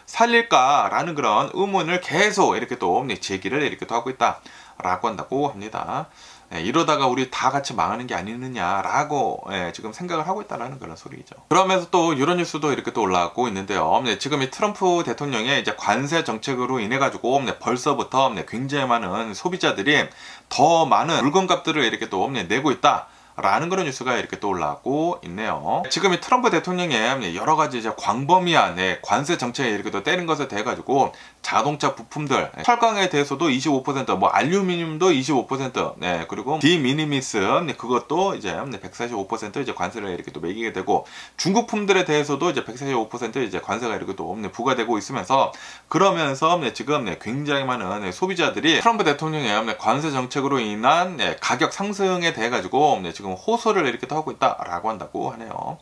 살릴까라는 그런 의문을 계속 이렇게 또 제기를 이렇게 또 하고 있다라고 한다고 합니다. 이러다가 우리 다 같이 망하는 게 아니느냐라고 지금 생각을 하고 있다는 그런 소리죠. 그러면서 또 이런 뉴스도 이렇게 또 올라오고 있는데요. 지금 이 트럼프 대통령의 이제 관세 정책으로 인해 가지고 벌써부터 굉장히 많은 소비자들이 더 많은 물건값들을 이렇게 또 내고 있다 라는 그런 뉴스가 이렇게 또 올라오고 있네요. 지금 이 트럼프 대통령의 여러 가지 이제 광범위한 관세 정책에 이렇게 또 때린 것에 대해 가지고 자동차 부품들, 철강에 대해서도 25%, 뭐 알루미늄도 25%, 그리고 디미니미스 그것도 이제 145% 이제 관세를 이렇게 또 매기게 되고, 중국품들에 대해서도 이제 145% 이제 관세가 이렇게 또 부과되고 있으면서, 그러면서 지금 굉장히 많은 소비자들이 트럼프 대통령의 관세 정책으로 인한 가격 상승에 대해 가지고 지금 호소를 이렇게 또 하고 있다라고 한다고 하네요.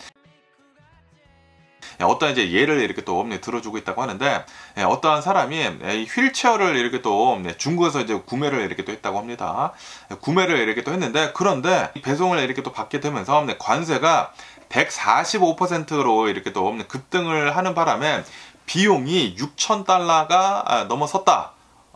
어떠한 이제 예를 이렇게 또 들어주고 있다고 하는데, 어떠한 사람이 휠체어를 이렇게 또 중국에서 이제 구매를 이렇게 또 했다고 합니다. 구매를 이렇게 또 했는데, 그런데 배송을 이렇게 또 받게 되면서 관세가 145%로 이렇게 또 급등을 하는 바람에 비용이 $6,000가 넘어섰다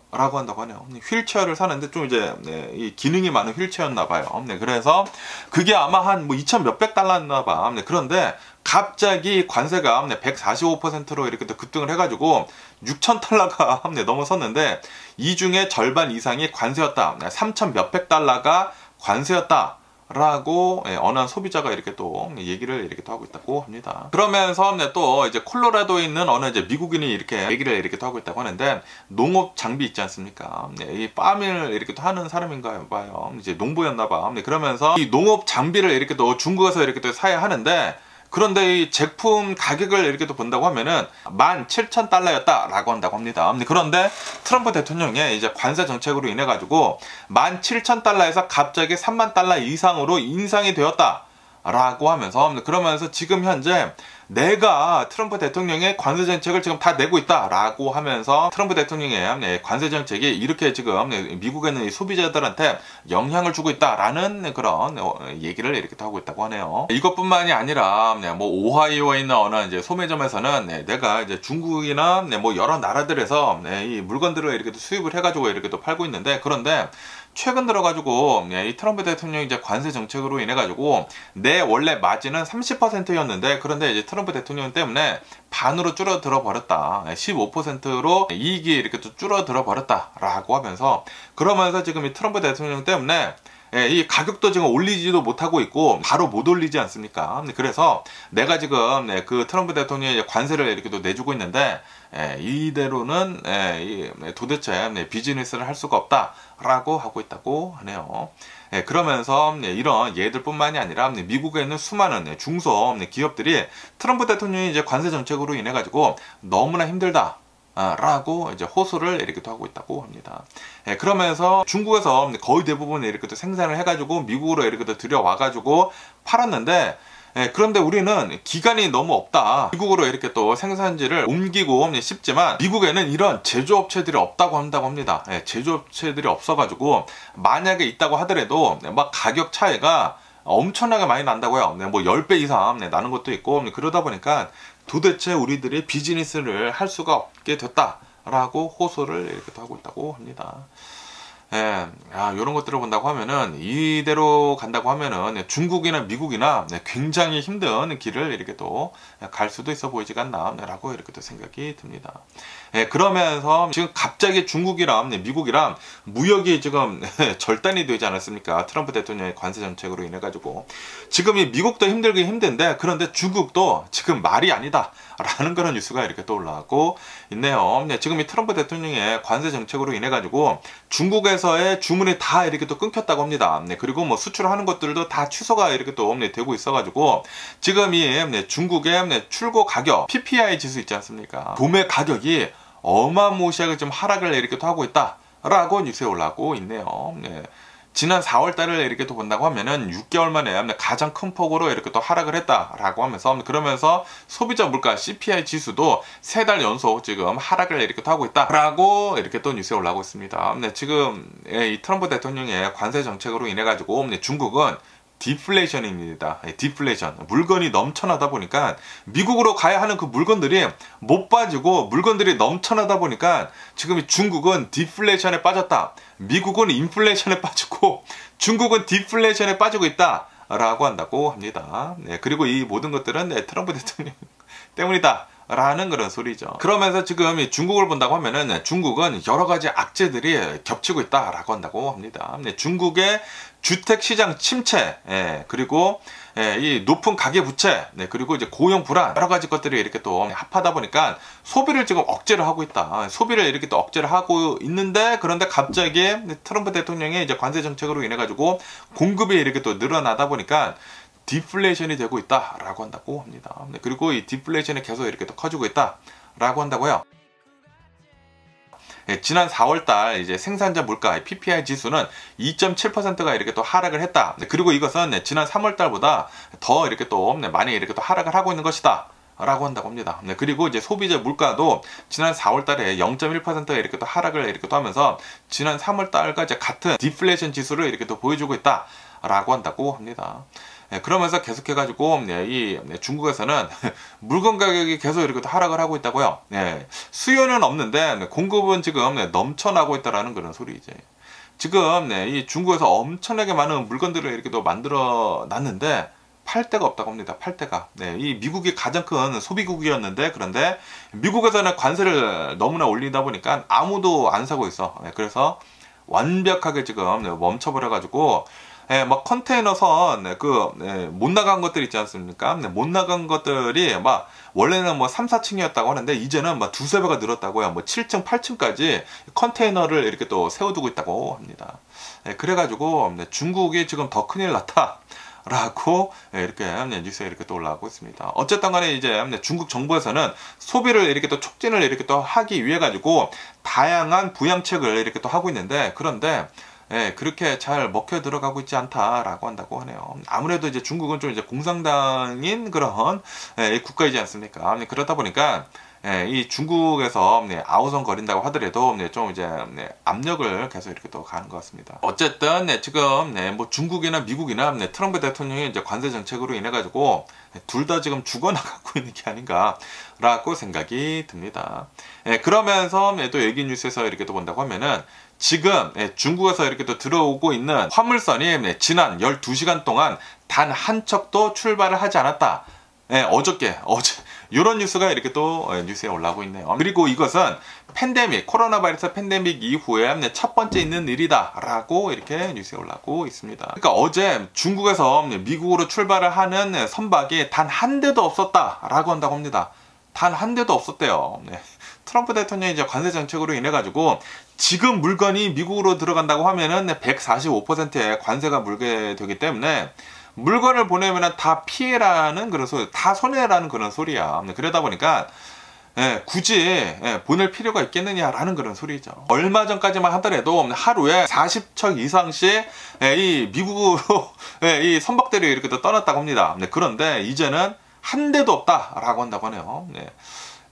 라고 한다고 하네요. 휠체어를 사는데 좀 이제 이 기능이 많은 휠체어였나 봐요. 그래서 그게 아마 한 뭐 2,000 몇백 달러였나 봐. 그런데 갑자기 관세가 145%로 이렇게 또 급등을 해가지고 $6,000가 넘어섰는데, 이 중에 절반 이상이 관세였다. 3,000 몇백 달러가 관세였다 라고 어느 한 소비자가 이렇게 또 얘기를 이렇게 또 하고 있다고 합니다. 그러면서 또 이제 콜로라도에 있는 어느 이제 미국인이 이렇게 얘기를 이렇게 또 하고 있다고 하는데, 농업 장비 있지 않습니까? 이 팜을 이렇게 또 하는 사람인가 봐요. 이제 농부였나 봐. 그러면서 이 농업 장비를 이렇게 또 중국에서 이렇게 또 사야 하는데, 그런데 이 제품 가격을 이렇게 또 본다고 하면은 17,000달러였다 라고 한다고 합니다. 그런데 트럼프 대통령의 이제 관세 정책으로 인해 가지고 17,000달러에서 갑자기 3만 달러 이상으로 인상이 되었다 라고 하면서, 그러면서 지금 현재 내가 트럼프 대통령의 관세 정책을 지금 다 내고 있다 라고 하면서, 트럼프 대통령의 관세 정책이 이렇게 지금 미국에 있는 소비자들한테 영향을 주고 있다 라는 그런 얘기를 이렇게 하고 있다고 하네요. 이것뿐만이 아니라 뭐 오하이오에 있는 어느 이제 소매점에서는 내가 이제 중국이나 뭐 여러 나라들에서 이 물건들을 이렇게 수입을 해가지고 이렇게 또 팔고 있는데, 그런데 최근 들어가지고 이 트럼프 대통령 이제 관세 정책으로 인해 가지고 내 원래 마진은 30%였는데, 그런데 이제 트럼프 대통령 때문에 반으로 줄어들어 버렸다. 15%로 이익이 이렇게 또 줄어들어 버렸다라고 하면서, 그러면서 지금 이 트럼프 대통령 때문에 이 가격도 지금 올리지도 못하고 있고 바로 못 올리지 않습니까? 그래서 내가 지금 그 트럼프 대통령의 관세를 이렇게 또 내주고 있는데, 이대로는 도대체 비즈니스를 할 수가 없다라고 하고 있다고 하네요. 그러면서 이런 예들뿐만이 아니라 미국에 있는 수많은 중소 기업들이 트럼프 대통령이 이제 관세 정책으로 인해 가지고 너무나 힘들다 라고 이제 호소를 이렇게 또 하고 있다고 합니다. 그러면서 중국에서 거의 대부분 이렇게 또 생산을 해가지고 미국으로 이렇게 또 들여와가지고 팔았는데, 그런데 우리는 기간이 너무 없다. 미국으로 이렇게 또 생산지를 옮기고 싶지만 미국에는 이런 제조업체들이 없다고 한다고 합니다. 제조업체들이 없어가지고 만약에 있다고 하더라도 막 가격 차이가 엄청나게 많이 난다고요. 뭐 10배 이상 나는 것도 있고, 그러다 보니까 도대체 우리들이 비즈니스를 할 수가 없게 됐다라고 호소를 이렇게 하고 있다고 합니다. 이런 것들을 본다고 하면은, 이대로 간다고 하면은 중국이나 미국이나 굉장히 힘든 길을 이렇게 또 갈 수도 있어 보이지가 않나 라고 이렇게 또 생각이 듭니다. 그러면서 지금 갑자기 중국이랑 미국이랑 무역이 지금 절단이 되지 않았습니까? 트럼프 대통령의 관세 정책으로 인해 가지고 지금 이 미국도 힘들긴 힘든데, 그런데 중국도 지금 말이 아니다 라는 그런 뉴스가 이렇게 또 올라오고 있네요. 지금 이 트럼프 대통령의 관세 정책으로 인해 가지고 중국에서의 주문이 다 이렇게 또 끊겼다고 합니다. 그리고 뭐 수출하는 것들도 다 취소가 이렇게 또 되고 있어 가지고 지금 이 중국의 출고 가격 PPI 지수 있지 않습니까? 도매 가격이 어마무시하게 좀 하락을 이렇게 또 하고 있다라고 뉴스에 올라오고 있네요. 지난 4월 달을 이렇게 또 본다고 하면은 6개월 만에 가장 큰 폭으로 이렇게 또 하락을 했다라고 하면서, 그러면서 소비자 물가 CPI 지수도 3달 연속 지금 하락을 이렇게 또 하고 있다라고 이렇게 또 뉴스에 올라오고 있습니다. 지금 이 트럼프 대통령의 관세 정책으로 인해 가지고 중국은 디플레이션입니다. 디플레이션. 물건이 넘쳐나다 보니까 미국으로 가야 하는 그 물건들이 못 빠지고 물건들이 넘쳐나다 보니까 지금 중국은 디플레이션에 빠졌다. 미국은 인플레이션에 빠지고 중국은 디플레이션에 빠지고 있다 라고 한다고 합니다. 그리고 이 모든 것들은 트럼프 대통령 때문이다 라는 그런 소리죠. 그러면서 지금 이 중국을 본다고 하면은 중국은 여러 가지 악재들이 겹치고 있다라고 한다고 합니다. 중국의 주택 시장 침체, 그리고 이 높은 가계 부채, 그리고 이제 고용 불안, 여러 가지 것들이 이렇게 또 합하다 보니까 소비를 지금 억제를 하고 있다. 소비를 이렇게 또 억제를 하고 있는데, 그런데 갑자기 트럼프 대통령의 이제 관세 정책으로 인해 가지고 공급이 이렇게 또 늘어나다 보니까 디플레이션이 되고 있다라고 한다고 합니다. 그리고 이 디플레이션이 계속 이렇게 또 커지고 있다라고 한다고요. 지난 4월달 이제 생산자 물가 PPI 지수는 2.7%가 이렇게 또 하락을 했다. 그리고 이것은 지난 3월달보다 더 이렇게 또 많이 이렇게 또 하락을 하고 있는 것이다. 라고 한다고 합니다. 그리고 이제 소비자 물가도 지난 4월달에 0.1% 이렇게 또 하락을 이렇게 또 하면서 지난 3월달과 이제 같은 디플레이션 지수를 이렇게 또 보여주고 있다라고 한다고 합니다. 그러면서 계속해가지고 이 중국에서는 물건 가격이 계속 이렇게 하락을 하고 있다고요. 수요는 없는데 공급은 지금 넘쳐나고 있다라는 그런 소리이지. 지금 이 중국에서 엄청나게 많은 물건들을 이렇게 또 만들어 놨는데 팔 데가 없다고 합니다. 팔 데가. 이 미국이 가장 큰 소비국이었는데, 그런데 미국에서는 관세를 너무나 올리다 보니까 아무도 안 사고 있어. 그래서 완벽하게 지금 멈춰버려가지고 막 컨테이너선 못 나간 것들 있지 않습니까? 못 나간 것들이 막 원래는 뭐 3, 4층이었다고 하는데 이제는 막 두세 배가 늘었다고요. 뭐 7층, 8층까지 컨테이너를 이렇게 또 세워두고 있다고 합니다. 그래가지고 중국이 지금 더 큰일 났다. 라고 이렇게 뉴스에 이렇게 또 올라오고 있습니다. 어쨌든 간에 이제 중국 정부에서는 소비를 이렇게 또 촉진을 이렇게 또 하기 위해 가지고 다양한 부양책을 이렇게 또 하고 있는데, 그런데 그렇게 잘 먹혀 들어가고 있지 않다라고 한다고 하네요. 아무래도 이제 중국은 좀 이제 공산당인 그런 국가이지 않습니까? 그러다 보니까 이 중국에서 아우성거린다고 하더라도 좀 이제 압력을 계속 이렇게 또 가는 것 같습니다. 어쨌든 지금 뭐 중국이나 미국이나 트럼프 대통령의 이제 관세 정책으로 인해 가지고 둘 다 지금 죽어나가고 있는 게 아닌가라고 생각이 듭니다. 그러면서 또 여기 뉴스에서 이렇게 또 본다고 하면은 지금 중국에서 이렇게 또 들어오고 있는 화물선이 지난 12시간 동안 단 한 척도 출발을 하지 않았다. 어제 이런 뉴스가 이렇게 또 뉴스에 올라오고 있네요. 그리고 이것은 코로나 바이러스 팬데믹 이후에 첫 번째 있는 일이다 라고 이렇게 뉴스에 올라오고 있습니다. 그러니까 어제 중국에서 미국으로 출발을 하는 선박이 단 한 대도 없었다 라고 한다고 합니다. 단 한 대도 없었대요. 트럼프 대통령이 이제 관세 정책으로 인해 가지고 지금 물건이 미국으로 들어간다고 하면은 145%의 관세가 물게 되기 때문에 물건을 보내면 다 피해라는 그런 소리, 다 손해라는 그런 소리야. 그러다 보니까 굳이 보낼 필요가 있겠느냐라는 그런 소리죠. 얼마 전까지만 하더라도 하루에 40척 이상씩 이 미국으로 이 선박들이 이렇게 또 떠났다고 합니다. 그런데 이제는 한 대도 없다라고 한다고 하네요.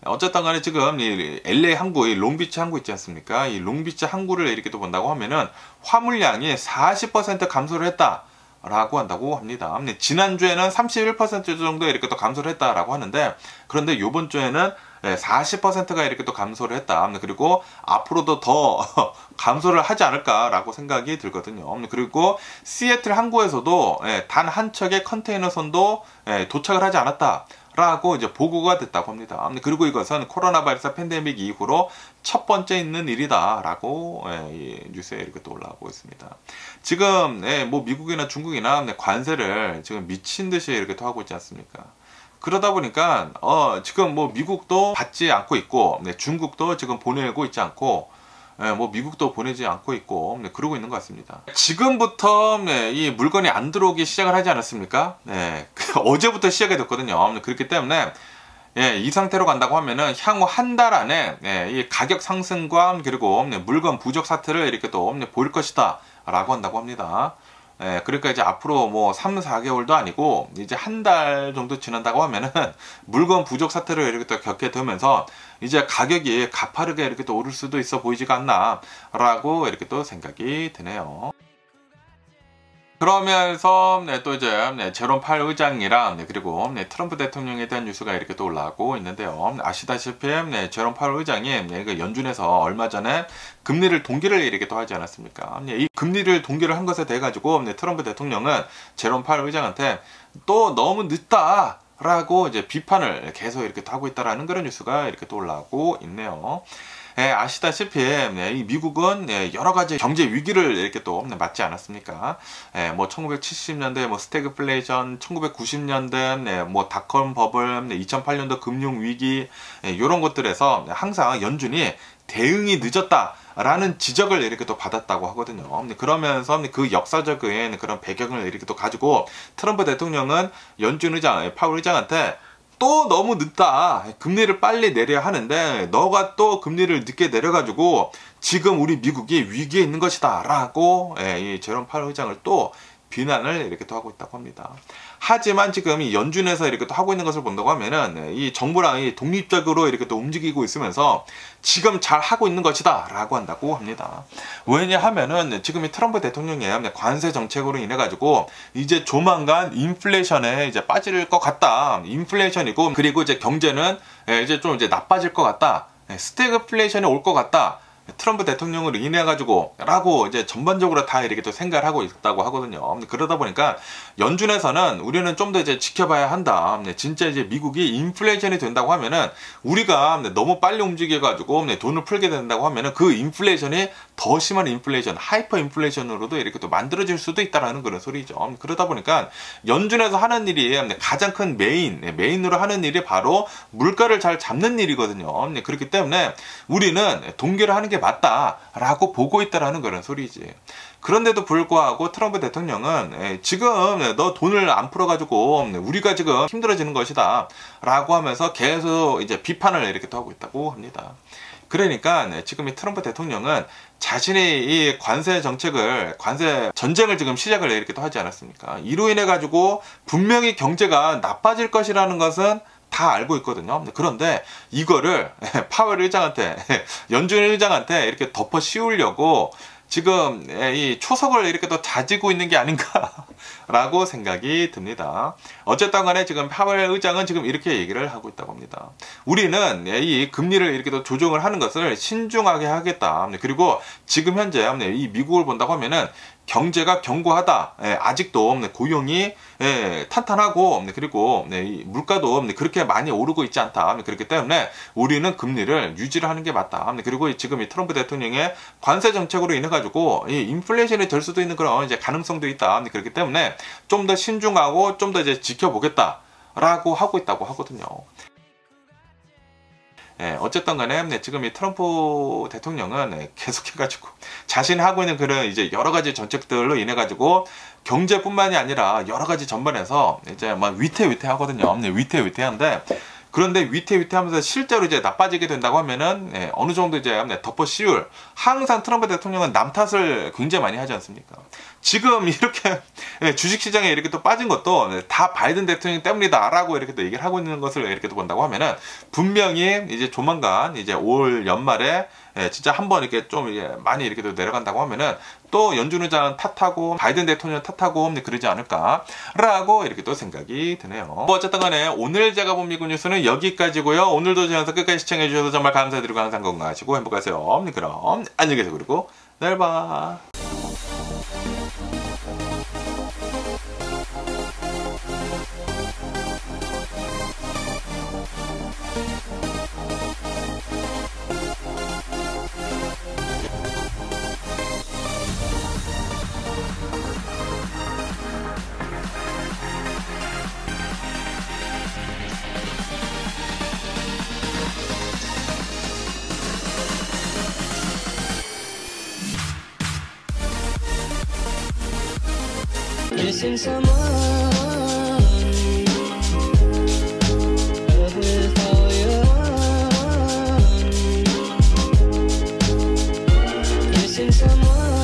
어쨌든 간에 지금 이 LA 항구, 이 롱비치 항구 있지 않습니까? 이 롱비치 항구를 이렇게 또 본다고 하면은 화물량이 40% 감소를 했다. 라고 한다고 합니다. 지난주에는 31% 정도 이렇게 또 감소를 했다라고 하는데, 그런데 이번 주에는 40%가 이렇게 또 감소를 했다. 그리고 앞으로도 더 감소를 하지 않을까라고 생각이 들거든요. 그리고 시애틀 항구에서도 단 한 척의 컨테이너선도 도착을 하지 않았다. 라고 이제 보고가 됐다고 합니다. 그리고 이것은 코로나 바이러스 팬데믹 이후로 첫 번째 있는 일이다 라고 이 뉴스에 이렇게 또 올라오고 있습니다. 지금 뭐 미국이나 중국이나 관세를 지금 미친 듯이 이렇게 또 하고 있지 않습니까? 그러다 보니까 지금 뭐 미국도 받지 않고 있고 중국도 지금 보내고 있지 않고 뭐 미국도 보내지 않고 있고 그러고 있는 것 같습니다. 지금부터 이 물건이 안 들어오기 시작을 하지 않았습니까? 어제부터 시작이 됐거든요. 그렇기 때문에 이 상태로 간다고 하면은 향후 한 달 안에 이 가격 상승과 그리고 물건 부족 사태를 이렇게 또 보일 것이다 라고 한다고 합니다. 그러니까 이제 앞으로 뭐 3, 4개월도 아니고 이제 한 달 정도 지난다고 하면은 물건 부족 사태를 이렇게 또 겪게 되면서 이제 가격이 가파르게 이렇게 또 오를 수도 있어 보이지가 않나 라고 이렇게 또 생각이 드네요. 그러면서 또 이제 제롬 파월 의장이랑 그리고 트럼프 대통령에 대한 뉴스가 이렇게 또 올라오고 있는데요. 아시다시피 제롬 파월 의장이 연준에서 얼마 전에 금리를 동결을 이렇게 또 하지 않았습니까? 이 금리를 동결을 한 것에 대해 가지고 트럼프 대통령은 제롬 파월 의장한테 또 너무 늦다 라고 이제 비판을 계속 이렇게 또 하고 있다라는 그런 뉴스가 이렇게 또 올라오고 있네요. 아시다시피 이 미국은 여러 가지 경제 위기를 이렇게 또 맞지 않았습니까? 뭐 1970년대 뭐 스태그플레이션, 1990년대 뭐 닷컴 버블, 2008년도 금융 위기 이런 것들에서 항상 연준이 대응이 늦었다라는 지적을 이렇게 또 받았다고 하거든요. 그러면서 그 역사적인 그런 배경을 이렇게 또 가지고 트럼프 대통령은 연준 의장, 파월 의장한테 또 너무 늦다. 금리를 빨리 내려야 하는데 너가 또 금리를 늦게 내려가지고 지금 우리 미국이 위기에 있는 것이다 라고 이 제롬 파월 의장을 또 비난을 이렇게 또 하고 있다고 합니다. 하지만 지금 이 연준에서 이렇게 또 하고 있는 것을 본다고 하면은 이 정부랑 이 독립적으로 이렇게 또 움직이고 있으면서 지금 잘 하고 있는 것이다 라고 한다고 합니다. 왜냐하면은 지금 이 트럼프 대통령의 관세 정책으로 인해 가지고 이제 조만간 인플레이션에 이제 빠질 것 같다. 인플레이션이고 그리고 이제 경제는 이제 좀 이제 나빠질 것 같다. 스태그플레이션이 올 것 같다. 트럼프 대통령으로 인해 가지고 라고 이제 전반적으로 다 이렇게 또 생각을 하고 있다고 하거든요. 그러다 보니까 연준에서는 우리는 좀 더 이제 지켜봐야 한다. 진짜 이제 미국이 인플레이션이 된다고 하면은 우리가 너무 빨리 움직여 가지고 돈을 풀게 된다고 하면은 그 인플레이션이 더 심한 인플레이션, 하이퍼 인플레이션으로도 이렇게 또 만들어질 수도 있다라는 그런 소리죠. 그러다 보니까 연준에서 하는 일이 가장 큰 메인으로 하는 일이 바로 물가를 잘 잡는 일이거든요. 그렇기 때문에 우리는 동결을 하는 게 맞다라고 보고 있다라는 그런 소리지. 그런데도 불구하고 트럼프 대통령은 지금 너 돈을 안 풀어가지고 우리가 지금 힘들어지는 것이다 라고 하면서 계속 이제 비판을 이렇게 또 하고 있다고 합니다. 그러니까 지금 이 트럼프 대통령은 자신의 이 관세 전쟁을 지금 시작을 이렇게 또 하지 않았습니까? 이로 인해 가지고 분명히 경제가 나빠질 것이라는 것은 다 알고 있거든요. 그런데 이거를 파월 의장한테, 연준 의장한테 이렇게 덮어 씌우려고 지금 이 초석을 이렇게 또 다지고 있는 게 아닌가라고 생각이 듭니다. 어쨌든 간에 지금 파월 의장은 지금 이렇게 얘기를 하고 있다고 합니다. 우리는 이 금리를 이렇게 또 조정을 하는 것을 신중하게 하겠다. 그리고 지금 현재 이 미국을 본다고 하면은 경제가 견고하다. 아직도 고용이 탄탄하고 그리고 물가도 그렇게 많이 오르고 있지 않다. 그렇기 때문에 우리는 금리를 유지를 하는 게 맞다. 그리고 지금 이 트럼프 대통령의 관세 정책으로 인해 가지고 이 인플레이션이 될 수도 있는 그런 이제 가능성도 있다. 그렇기 때문에 좀 더 신중하고 좀 더 이제 지켜보겠다라고 하고 있다고 하거든요. 어쨌든 간에 지금 이 트럼프 대통령은 계속해가지고 자신이 하고 있는 그런 이제 여러 가지 정책들로 인해 가지고 경제뿐만이 아니라 여러 가지 전반에서 이제 막 위태위태하거든요. 위태위태한데 그런데 위태위태하면서 실제로 이제 나빠지게 된다고 하면은 어느 정도 이제 덮어 씌울 항상 트럼프 대통령은 남 탓을 굉장히 많이 하지 않습니까? 지금 이렇게 주식시장에 이렇게 또 빠진 것도 다 바이든 대통령 때문이다라고 이렇게 또 얘기를 하고 있는 것을 이렇게 또 본다고 하면은 분명히 이제 조만간 이제 올 연말에 진짜 한번 이렇게 좀 많이 이렇게 또 내려간다고 하면은 또 연준 의장 탓하고 바이든 대통령 탓하고 그러지 않을까라고 이렇게 또 생각이 드네요. 뭐 어쨌든 간에 오늘 제가 본 미국 뉴스는 여기까지고요. 오늘도 제 영상 끝까지 시청해 주셔서 정말 감사드리고 항상 건강하시고 행복하세요. 그럼 안녕히 계세요. 그리고 내일 봐. Missing someone with all your heart. Missing someone.